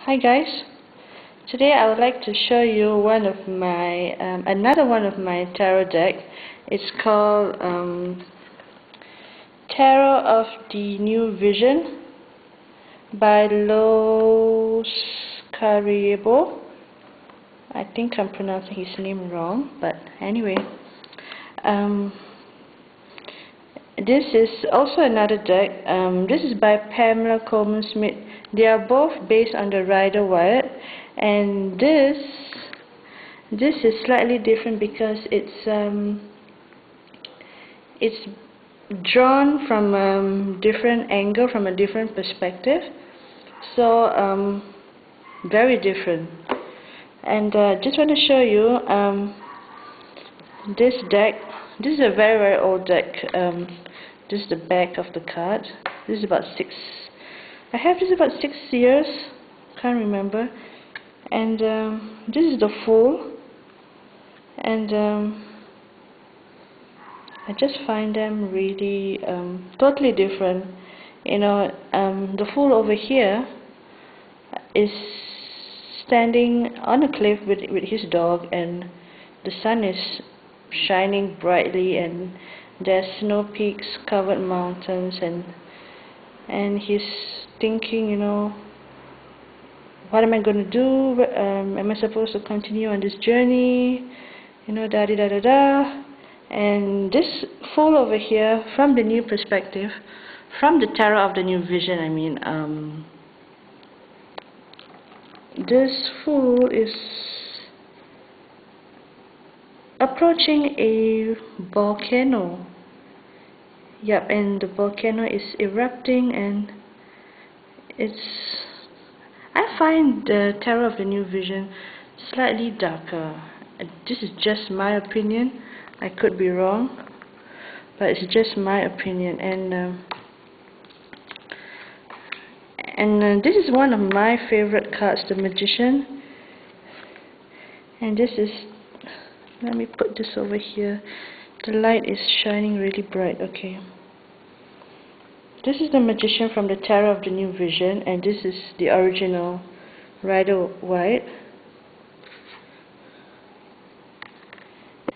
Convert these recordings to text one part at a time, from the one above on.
Hi guys, today I would like to show you one of my another one of my tarot deck. It's called Tarot of the New Vision by Los Carriebo. I think I'm pronouncing his name wrong, but anyway, this is also another deck. This is by Pamela Coleman Smith. They are both based on the Rider Waite, and this is slightly different because it's drawn from a different angle, from a different perspective. So very different. And just want to show you this deck. This is a very old deck. This is the back of the card. This is about I have this about 6 years, can't remember. And this is the Fool, and I just find them really totally different. You know, the Fool over here is standing on a cliff with his dog, and the sun is shining brightly, and there's snow peaks, covered mountains, and he's thinking, you know, what am I going to do? Am I supposed to continue on this journey? You know, da da da da da. And this Fool over here, from the new perspective, from the Tarot of the New Vision, I mean, this Fool is approaching a volcano. Yep, and the volcano is erupting, and I find the Tarot of the New Vision slightly darker. This is just my opinion. I could be wrong, but it's just my opinion. And this is one of my favorite cards, the Magician. And this is, let me put this over here. The light is shining really bright. Okay. This is the Magician from the Tarot of the New Vision, and this is the original Rider Waite.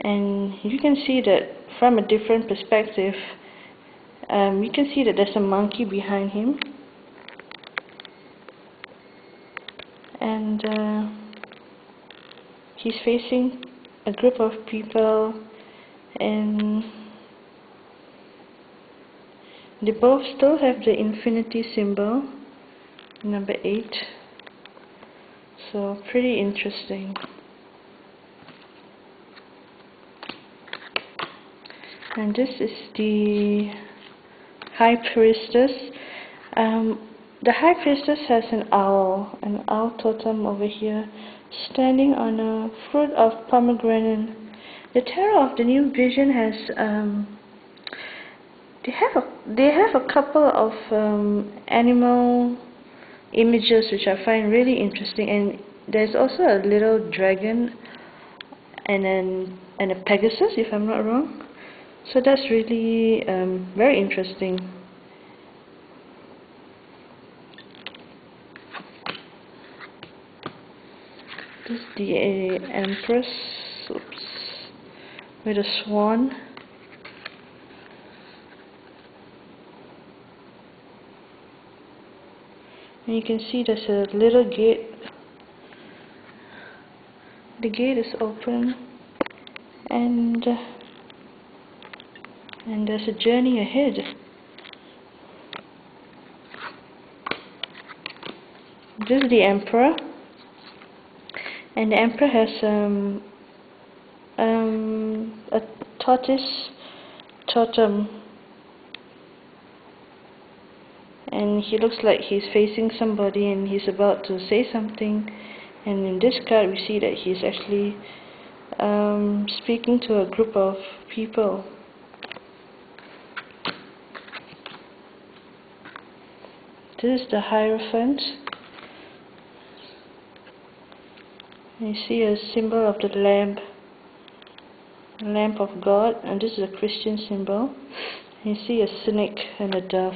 And you can see that from a different perspective, you can see that there's a monkey behind him. And he's facing a group of people, and they both still have the infinity symbol, number 8. So pretty interesting. And this is the High Priestess. The High Priestess has an owl totem over here, standing on a fruit of pomegranate. The Tarot of the New Vision has they have a couple of animal images which I find really interesting, and there's also a little dragon and a Pegasus, if I'm not wrong. So that's really very interesting. This is the Empress, with a swan. And you can see there's a little gate. The gate is open, and there's a journey ahead. This is the Emperor, and the Emperor has a tortoise totem, and he looks like he's facing somebody, and he's about to say something. And in this card we see that he's actually speaking to a group of people. This is the Hierophant. You see a symbol of the lamp of God, and this is a Christian symbol. You see a snake and a dove.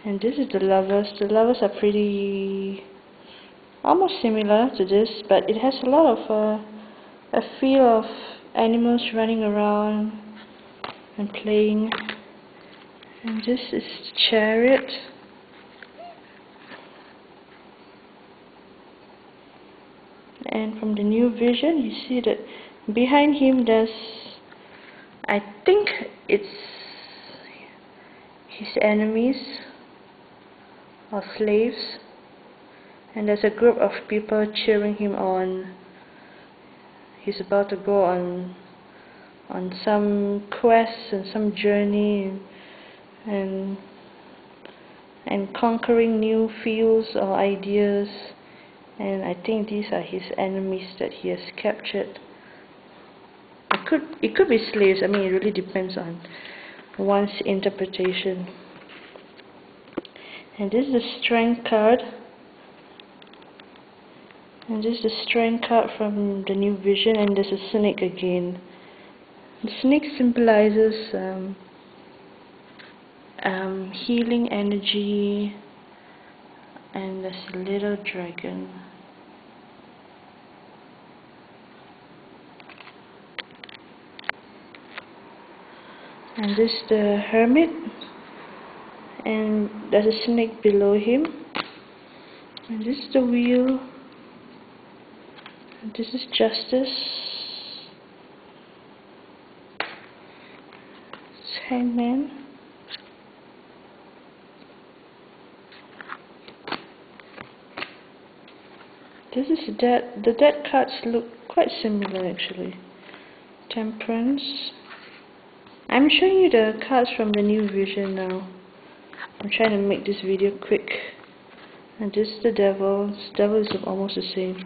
And this is the lovers. The lovers are pretty almost similar to this, but it has a lot of a feel of animals running around and playing. And this is Chariot. And from the new vision, you see that behind him there's, I think it's his enemies or slaves, and there's a group of people cheering him on. He's about to go on some quest and some journey and conquering new fields or ideas. And I think these are his enemies that he has captured. It could be slaves. I mean, it really depends on one's interpretation. And this is the Strength card. And this is the Strength card from the new vision. And there's a snake again. The snake symbolizes healing energy. And there's a little dragon. And this is the Hermit, and there's a snake below him. And this is the Wheel, and this is Justice. It's Hangman. This is Death. The Death cards look quite similar actually. Temperance. I'm showing you the cards from the new vision now. I'm trying to make this video quick. And this is the Devil. This Devil is almost the same.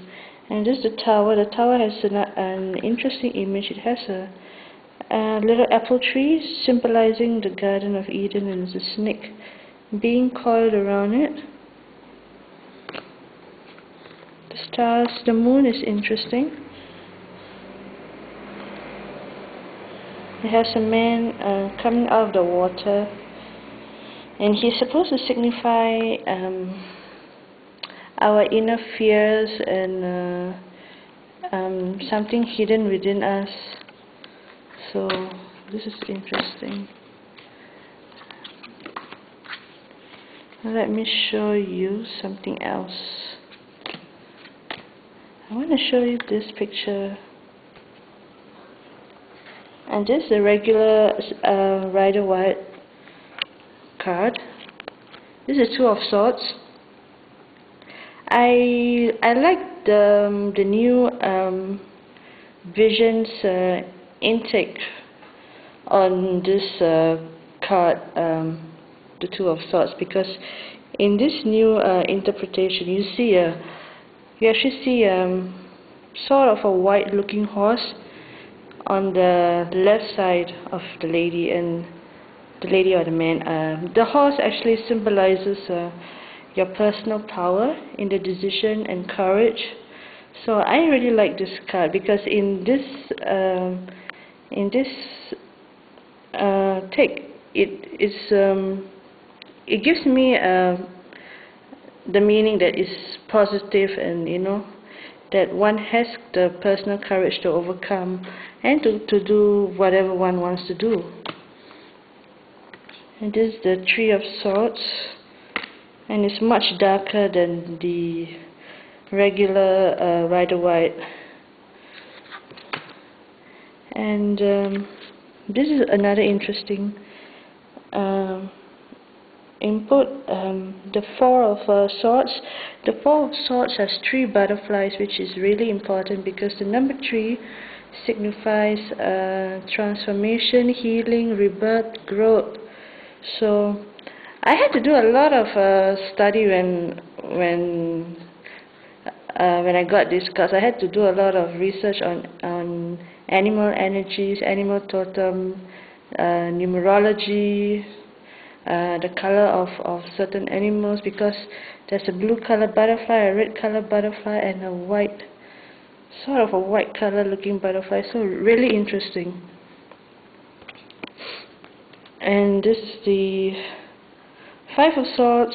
And this is the Tower. The Tower has an interesting image. It has a little apple tree symbolizing the Garden of Eden, and there's a snake being coiled around it. The stars, the moon is interesting. It has a man coming out of the water, and he's supposed to signify our inner fears and something hidden within us. So this is interesting. Let me show you something else. I want to show you this picture. And this is a regular Rider Waite card. This is Two of Swords. I like the new Vision's intake on this card, the Two of Swords, because in this new interpretation, you actually see sort of a white-looking horse on the left side of the lady, and the lady or the man. The horse actually symbolizes your personal power in the decision and courage. So I really like this card because in this take, it gives me the meaning that is positive, and that one has the personal courage to overcome and to do whatever one wants to do. And this is the Three of Swords, and it's much darker than the regular Rider Waite. And this is another interesting input. The Four of Swords. The Four of Swords has 3 butterflies, which is really important because the number 3 signifies transformation, healing, rebirth, growth. So I had to do a lot of study when I got this cards. I had to do a lot of research on animal energies, animal totem, numerology, the color of certain animals, because there's a blue color butterfly, a red color butterfly, and a white, sort of a white color looking butterfly. So really interesting. And this is the Five of Swords,